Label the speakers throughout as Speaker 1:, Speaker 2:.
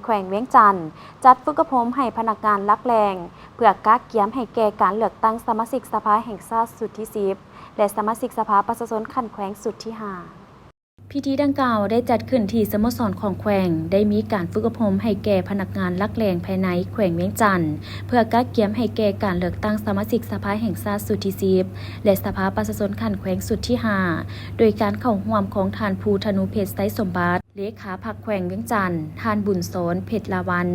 Speaker 1: แขวงเวียงจันทน์จัดฝึกอบรมให้พนักงานลักแรงเพื่อกักเกียมให้แก่การเลือกตั้งสมาชิกสภาแห่งชาติสุดที่10และสมาชิกสภาประชาชนขั้นแขวงสุดที่5พิธีดังกล่าวได้จัดขึ้นที่สโมสรของแขวงได้มีการฝึกอบรมให้แก่พนักงานลักแรงภายในแขวงเวียงจันทน์เพื่อกักเกียมให้แก่การเลือกตั้งสมาชิกสภาแห่งชาติสุดที่10และสภาประชาชนขั้นแขวงสุดที่5โดยการเข้าร่วมของท่านภูธนูเพชรไสสมบัติเลขาพรรคแขวงเวียงจันทน์ท่านบุญโสนเพชรลาวัน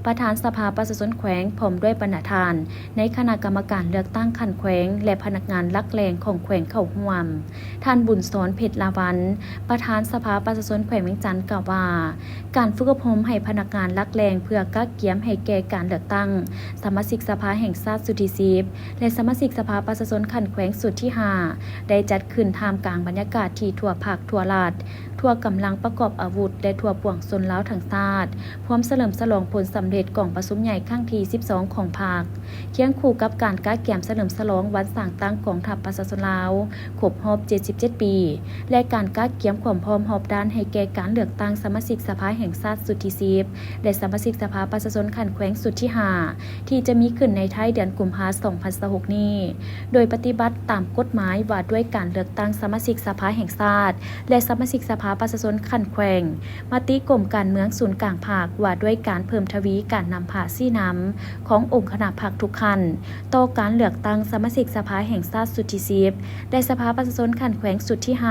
Speaker 1: ประธานสภาประชาชนแขวงพร้อมด้วยบรรณาธิการในคณะกรรมการเลือกตั้งขั้นแขวงและพนักงานลักแรงของแขวงเข้าร่วมท่านบุญโสนเพชรลาวันประธานสภาประชาชนแขวงเวียงจันทน์กล่าวว่าการฝึกอบรมให้พนักงานลักแรงเพื่อกักเกียมให้แก่การเลือกตั้งสมาชิกสภาแห่งชาติสุดที่10และสมาชิกสภาประชาชนขั้นแขวงสุดที่5ได้จัดขึ้นท่ามกลางบรรยากาศที่ทั่วภาคทั่วรัฐทั่วกำลังประกอบอาวุธและทั่วปวงชนลาวทั้งชาติพร้อมเฉลิมฉลองผลสำเร็จกองประชุมใหญ่ครั้งที่12ของภาคเคียงคู่กับการกักเกียมเฉลิมฉลองวันสร้างตั้งกองทัพประชาชนลาวครบรอบ77ปีและการกักเกียมความพร้อมรอบด้านให้แก่การเลือกตั้งสมาชิกสภาแห่งชาติสุดที่10และสมาชิกสภาประชาชนขั้นแขวงสุดที่5ที่จะมีขึ้นในท้ายเดือนกุมภาพันธ์2026นี้โดยปฏิบัติตามกฎหมายว่าด้วยการเลือกตั้งสมาชิกสภาแห่งชาติและสมาชิกสภาประชาชนขั้นแขวงมติกรมการเมืองศูนย์กลางภาคว่าด้วยการเพิ่มทวีการนำผาซี่น้ำขององค์คณะพรรคทุกขั้นต่อการเลือกตั้งสมาชิกสภาแห่งชาติสุดที่10และสภาประชาชนขั้นแขวงสุดที่5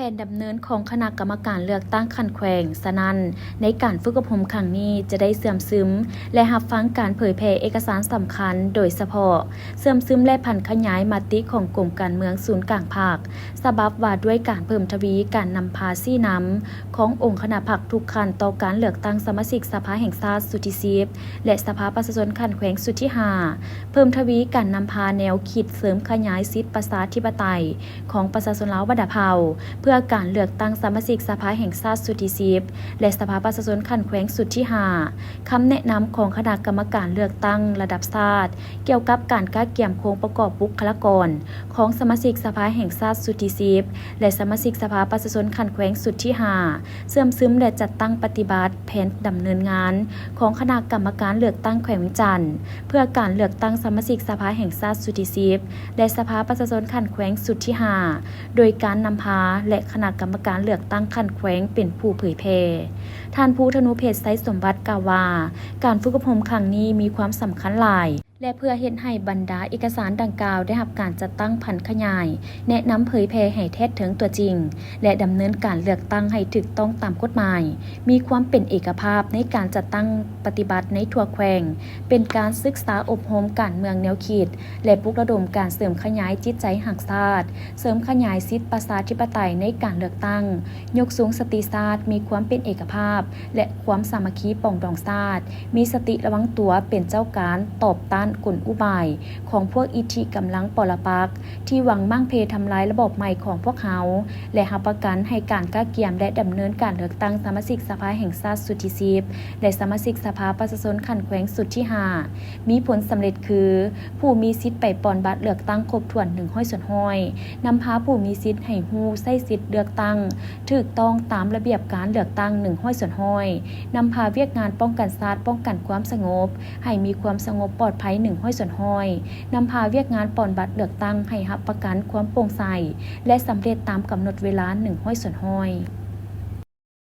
Speaker 1: แผนดำเนินของคณะกรรมการเลือกตั้งขั้นแขวงสนั่นในการฝึกอบรมครั้งนี้จะได้เสื่อมซึมและรับฟังการเผยแพร่เอกสารสำคัญโดยเฉพาะเสื่อมซึมและผันขยายมติของกรมการเมืองศูนย์กลางภาคฉบับว่าด้วยการเพิ่มทวีการนำพาซี่น้ำขององค์คณะพรรคทุกขั้นต่อการเลือกตั้งสมาชิกสภาแห่งชาติสุดที่10และสภาประชาชนขั้นแขวงสุดที่5เพิ่มทวีการนำพาแนวคิดเสริมขยายสิทธิประชาธิปไตยของประชาชนลาววรรณเผ่าเพื่อการเลือกตั้งสมาชิกสภาแห่งชาติสุดที่10และสภาประชาชนขั้นแขวงสุดที่5คำแนะนำของคณะกรรมการเลือกตั้งระดับชาติเกี่ยวกับการกักเกียมโครงประกอบบุคลากรของสมาชิกสภาแห่งชาติสุดที่10และสมาชิกสภาประชาชนขั้นแขวงสุดที่5เสื่อมซึมและจัดตั้งปฏิบัติแผนดำเนินงานของคณะกรรมการเลือกตั้งแขวงเวียงจันทน์เพื่อการเลือกตั้งสมาชิกสภาแห่งชาติสุดที่10และสภาประชาชนขั้นแขวงสุดที่5โดยการนำพาและคณะกรรมการเลือกตั้งขั้นแขวงเป็นผู้เผยแพร่ท่านภูธนูเพชรไสสมบัติกล่าวว่าการฝึกอบรมครั้งนี้มีความสำคัญหลายและเพื่อเฮ็ดให้บรรดาเอกสารดังกล่าวได้รับการจัดตั้งผันขยายแนะนำเผยแพร่ให้แท้ถึงตัวจริงและดำเนินการเลือกตั้งให้ถูกต้องตามกฎหมายมีความเป็นเอกภาพในการจัดตั้งปฏิบัติในทั่วแขวงเป็นการศึกษาอบรมการเมืองแนวคิดและปลุกระดมการเสริมขยายจิตใจหักชาติเสริมขยายสิทธิประชาธิปไตยในการเลือกตั้งยกสูงสติชาติมีความเป็นเอกภาพและความสามัคคีปองดองชาติมีสติระวังตัวเป็นเจ้าการตอบต้านกลอุบายของพวกอิทธิกำลังปรปักษ์ที่หวังมั่งเพทำลายระบบใหม่ของพวกเขาและรับประกันให้การกักเกียมและดำเนินการเลือกตั้งสมาชิกสภาแห่งชาติสุดที่10และสมาชิกสภาประชาชนขั้นแขวงสุดที่5มีผลสำเร็จคือผู้มีสิทธิ์ไปปอนบัตรเลือกตั้งครบถ้วน100%นำพาผู้มีสิทธิ์ให้ฮู้ใช้สิทธิ์เลือกตั้งถูกต้องตามระเบียบการเลือกตั้ง100%นำพาเวียกงานป้องกันชาติป้องกันความสงบให้มีความสงบปลอดภัย100%นำพาเวียกงานปอนบัตรเลือกตั้งให้รับประกันความโปร่งใสและสำเร็จตามกำหนดเวลา100%